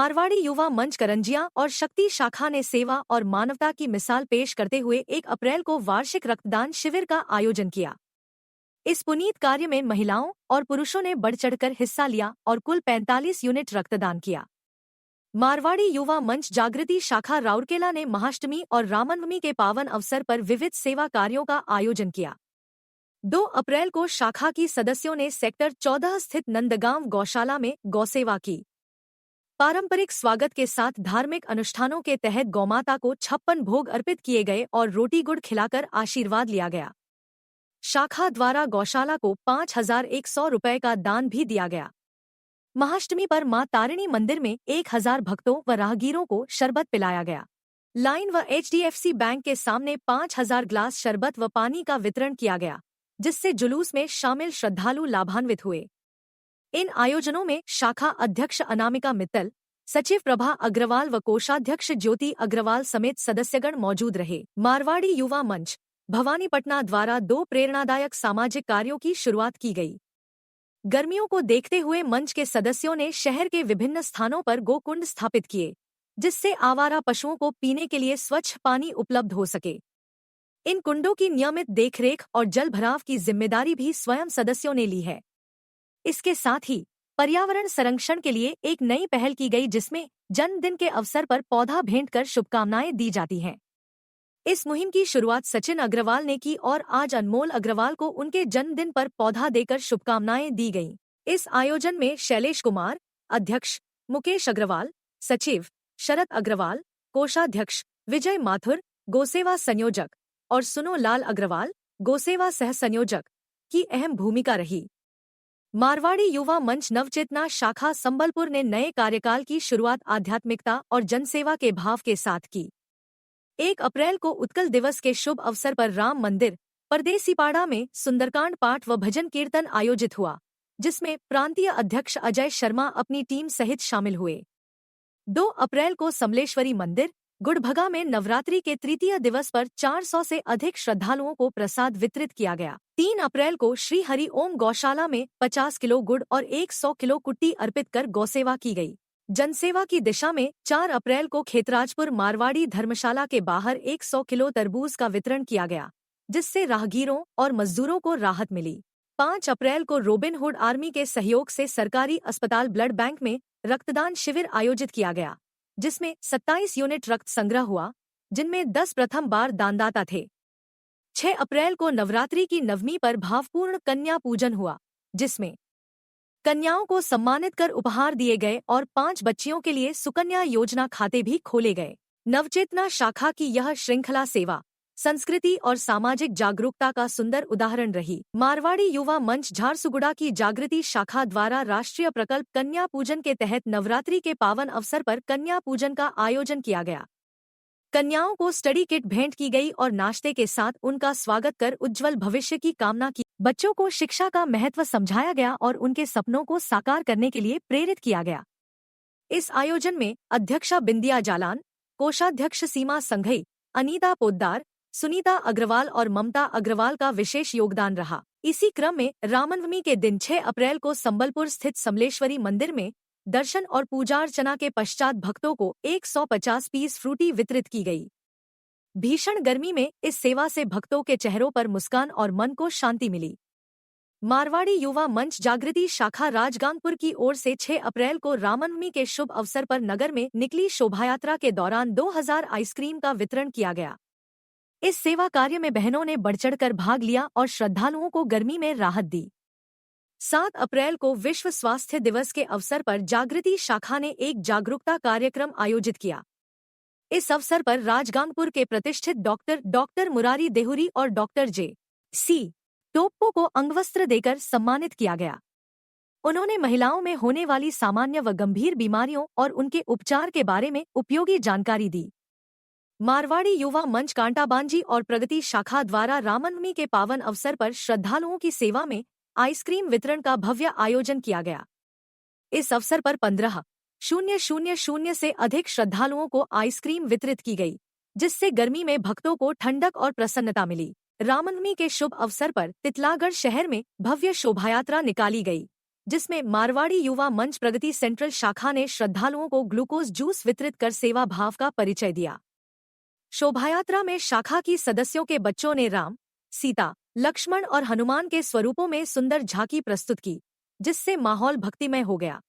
मारवाड़ी युवा मंच करंजिया और शक्ति शाखा ने सेवा और मानवता की मिसाल पेश करते हुए 1 अप्रैल को वार्षिक रक्तदान शिविर का आयोजन किया। इस पुनीत कार्य में महिलाओं और पुरुषों ने बढ़ चढ़कर हिस्सा लिया और कुल 45 यूनिट रक्तदान किया। मारवाड़ी युवा मंच जागृति शाखा राउरकेला ने महाअष्टमी और रामनवमी के पावन अवसर पर विविध सेवा कार्यों का आयोजन किया। 2 अप्रैल को शाखा की सदस्यों ने सेक्टर 14 स्थित नंदगांव गौशाला में गौसेवा की। पारंपरिक स्वागत के साथ धार्मिक अनुष्ठानों के तहत गौमाता को 56 भोग अर्पित किए गए और रोटी गुड़ खिलाकर आशीर्वाद लिया गया। शाखा द्वारा गौशाला को 5,100 रुपये का दान भी दिया गया। महाअष्टमी पर मां तारिणी मंदिर में 1,000 भक्तों व राहगीरों को शरबत पिलाया गया। लाइन व HDFC बैंक के सामने 5,000 ग्लास शरबत व पानी का वितरण किया गया, जिससे जुलूस में शामिल श्रद्धालु लाभान्वित हुए। इन आयोजनों में शाखा अध्यक्ष अनामिका मित्तल, सचिव प्रभा अग्रवाल व कोषाध्यक्ष ज्योति अग्रवाल समेत सदस्यगण मौजूद रहे। मारवाड़ी युवा मंच भवानीपटना द्वारा 2 प्रेरणादायक सामाजिक कार्यों की शुरुआत की गई। गर्मियों को देखते हुए मंच के सदस्यों ने शहर के विभिन्न स्थानों पर गोकुंड स्थापित किए, जिससे आवारा पशुओं को पीने के लिए स्वच्छ पानी उपलब्ध हो सके। इन कुंडों की नियमित देखरेख और जल भराव की जिम्मेदारी भी स्वयं सदस्यों ने ली है। इसके साथ ही पर्यावरण संरक्षण के लिए एक नई पहल की गई, जिसमें जन्मदिन के अवसर पर पौधा भेंट कर शुभकामनाएं दी जाती हैं। इस मुहिम की शुरुआत सचिन अग्रवाल ने की और आज अनमोल अग्रवाल को उनके जन्मदिन पर पौधा देकर शुभकामनाएं दी गईं। इस आयोजन में शैलेश कुमार, अध्यक्ष, मुकेश अग्रवाल, सचिव, शरद अग्रवाल, कोषाध्यक्ष, विजय माथुर, गोसेवा संयोजक और सुनो लाल अग्रवाल, गोसेवा सह संयोजक की अहम भूमिका रही। मारवाड़ी युवा मंच नवचेतना शाखा संबलपुर ने नए कार्यकाल की शुरुआत आध्यात्मिकता और जनसेवा के भाव के साथ की। 1 अप्रैल को उत्कल दिवस के शुभ अवसर पर राम मंदिर परदेसीपाड़ा में सुंदरकांड पाठ व भजन कीर्तन आयोजित हुआ, जिसमें प्रांतीय अध्यक्ष अजय शर्मा अपनी टीम सहित शामिल हुए। 2 अप्रैल को समलेश्वरी मंदिर गुड़भगा में नवरात्रि के तृतीय दिवस पर 400 से अधिक श्रद्धालुओं को प्रसाद वितरित किया गया। 3 अप्रैल को श्री हरि ओम गौशाला में 50 किलो गुड़ और 100 किलो कुट्टी अर्पित कर गौसेवा की गई। जनसेवा की दिशा में 4 अप्रैल को खेतराजपुर मारवाड़ी धर्मशाला के बाहर 100 किलो तरबूज का वितरण किया गया, जिससे राहगीरों और मजदूरों को राहत मिली। 5 अप्रैल को रॉबिन हुड आर्मी के सहयोग से सरकारी अस्पताल ब्लड बैंक में रक्तदान शिविर आयोजित किया गया, जिसमें 27 यूनिट रक्त संग्रह हुआ, जिनमें 10 प्रथम बार दानदाता थे। 6 अप्रैल को नवरात्रि की नवमी पर भावपूर्ण कन्या पूजन हुआ, जिसमें कन्याओं को सम्मानित कर उपहार दिए गए और 5 बच्चियों के लिए सुकन्या योजना खाते भी खोले गए। नवचेतना शाखा की यह श्रृंखला सेवा, संस्कृति और सामाजिक जागरूकता का सुंदर उदाहरण रही। मारवाड़ी युवा मंच झारसुगुड़ा की जागृति शाखा द्वारा राष्ट्रीय प्रकल्प कन्या पूजन के तहत नवरात्रि के पावन अवसर पर कन्या पूजन का आयोजन किया गया। कन्याओं को स्टडी किट भेंट की गई और नाश्ते के साथ उनका स्वागत कर उज्जवल भविष्य की कामना की। बच्चों को शिक्षा का महत्व समझाया गया और उनके सपनों को साकार करने के लिए प्रेरित किया गया। इस आयोजन में अध्यक्षा बिंदिया जालान, कोषाध्यक्ष सीमा संघई, अनीता पोद्दार, सुनीता अग्रवाल और ममता अग्रवाल का विशेष योगदान रहा। इसी क्रम में रामनवमी के दिन 6 अप्रैल को संबलपुर स्थित समलेश्वरी मंदिर में दर्शन और पूजा अर्चना के पश्चात भक्तों को 150 पीस फ्रूटी वितरित की गई। भीषण गर्मी में इस सेवा से भक्तों के चेहरों पर मुस्कान और मन को शांति मिली। मारवाड़ी युवा मंच जागृति शाखा राजगांगपुर की ओर से 6 अप्रैल को रामनवमी के शुभ अवसर पर नगर में निकली शोभायात्रा के दौरान 2000 आइसक्रीम का वितरण किया गया। इस सेवा कार्य में बहनों ने बढ़चढ़कर भाग लिया और श्रद्धालुओं को गर्मी में राहत दी। 7 अप्रैल को विश्व स्वास्थ्य दिवस के अवसर पर जागृति शाखा ने एक जागरूकता कार्यक्रम आयोजित किया। इस अवसर पर राजगांगपुर के प्रतिष्ठित डॉक्टर मुरारी देहुरी और डॉक्टर J.C. टोप्पो को अंगवस्त्र देकर सम्मानित किया गया। उन्होंने महिलाओं में होने वाली सामान्य व गंभीर बीमारियों और उनके उपचार के बारे में उपयोगी जानकारी दी। मारवाड़ी युवा मंच कांटाबांजी और प्रगति शाखा द्वारा रामनवमी के पावन अवसर पर श्रद्धालुओं की सेवा में आइसक्रीम वितरण का भव्य आयोजन किया गया। इस अवसर पर 15,000 से अधिक श्रद्धालुओं को आइसक्रीम वितरित की गई, जिससे गर्मी में भक्तों को ठंडक और प्रसन्नता मिली। रामनवमी के शुभ अवसर पर तितलागढ़ शहर में भव्य शोभायात्रा निकाली गई, जिसमें मारवाड़ी युवा मंच प्रगति सेंट्रल शाखा ने श्रद्धालुओं को ग्लूकोज जूस वितरित कर सेवा भाव का परिचय दिया। शोभायात्रा में शाखा की सदस्यों के बच्चों ने राम, सीता, लक्ष्मण और हनुमान के स्वरूपों में सुंदर झांकी प्रस्तुत की, जिससे माहौल भक्तिमय हो गया।